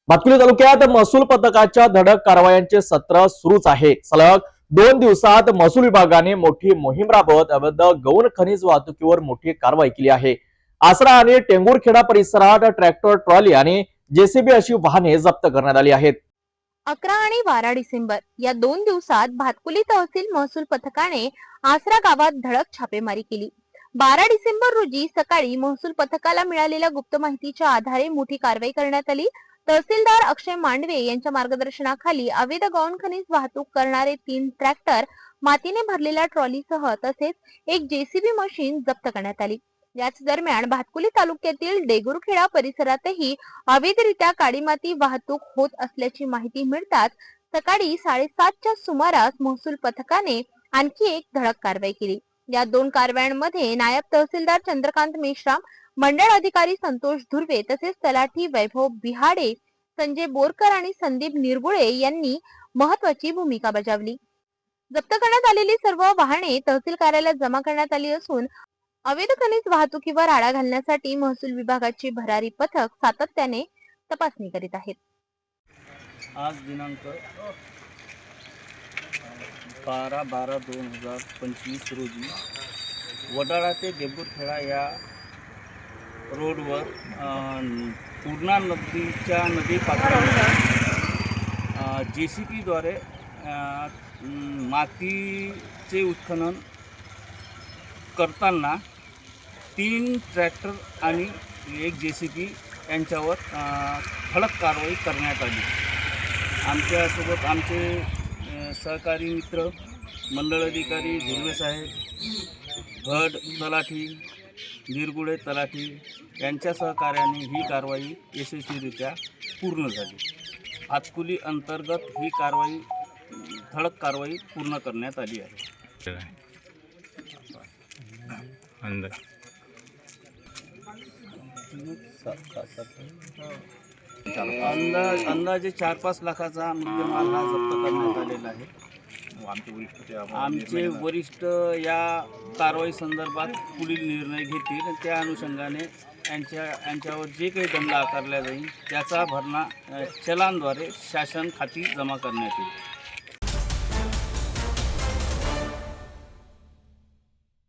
भातकुली तालुक्यात महसूल पथकाच्या धडक कारवायांचे सत्र सुरूच आहे। सलग 2 दिवसात महसूल विभागाने मोठी मोहीम राबवत अवैध गौण खनिज वाहतुकीवर मोठी कारवाई केली आहे। आसरा आणि टेंगुरखेडा परिसरात ट्रॅक्टर, ट्रॉली आणि जेसीबी अशी वाहने जप्त करण्यात आली आहेत। 11 आणि 12 डिसेंबर या 2 दिवसात भातकुली तहसील महसूल पथकाने आसरा गावात धडक छापेमारी केली। 12 डिसेंबर रोजी सकाळी महसूल पथकाला मिळालेल्या गुप्त माहितीच्या आधारे मोठी कारवाई करण्यात आली। तहसीलदार अक्षय मांडवे यांच्या मार्गदर्शनाखाली अवैध गौण खनिज वाहतूक करणारे 3 ट्रॅक्टर, मातीने भरलेल्या ट्रॉलीसह तसेच एक जेसीबी मशीन जप्त करण्यात आली। याच दरम्यान भातकुली तालुक्यातील डेगुरखेडा परिसरातही अवैधरित्या काळी माती वाहतूक होत असल्याची माहिती मिळताच सकाळी 7:30च्या सुमारास महसूल पथकाने आणखी एक धडक कारवाई केली। या 2 कारवायांमध्ये नायब तहसीलदार चंद्रकांत मेश्राम, मंडळ अधिकारी संतोष धुर्वे तसेच तलाठी वैभव बिहाडे, संजय बोरकर आणि संदीप निरगुळे यांनी महत्वाची भूमिका बजावली। जप्त करण्यात आलेली सर्व वाहने तहसील कार्यालयात जमा करण्यात आली असून अवैध खनिज वाहतुकीवर आळा घालण्यासाठी महसूल विभागाची भरारी पथक सातत्याने तपासणी करीत आहेत। आज दिनांक 12/12/2025 रोजी वडाळा ते डेगुरखेडा या रोडवर पूर्णा नदीच्या नदीपात्रावर जेसीबीद्वारे मातीचे उत्खनन करताना 3 ट्रॅक्टर आणि एक जेसीबी यांच्यावर ठळक कारवाई करण्यात आली। आमच्यासोबत आमचे सहकारी मित्र, मंडळ अधिकारी धुर्वे साहेब, भड तलाठी, निरगुळे तलाठी यांच्या सहकार्याने ही कारवाई यशस्वीरित्या पूर्ण झाली। भातकुली अंतर्गत ही कारवाई ठळक कारवाई पूर्ण करण्यात आली आहे। अंदाजे 4-5 लाखाचा मुद्देमाल हा जप्त करण्यात आलेला आहे। आमचे वरिष्ठ या कारवाई संदर्भात पुढील निर्णय घेतील। त्या अनुषंगाने यांच्यावर जे काही दंड आकारला जाईल त्याचा भरणा चलानद्वारे शासन खाती जमा करण्यात येईल।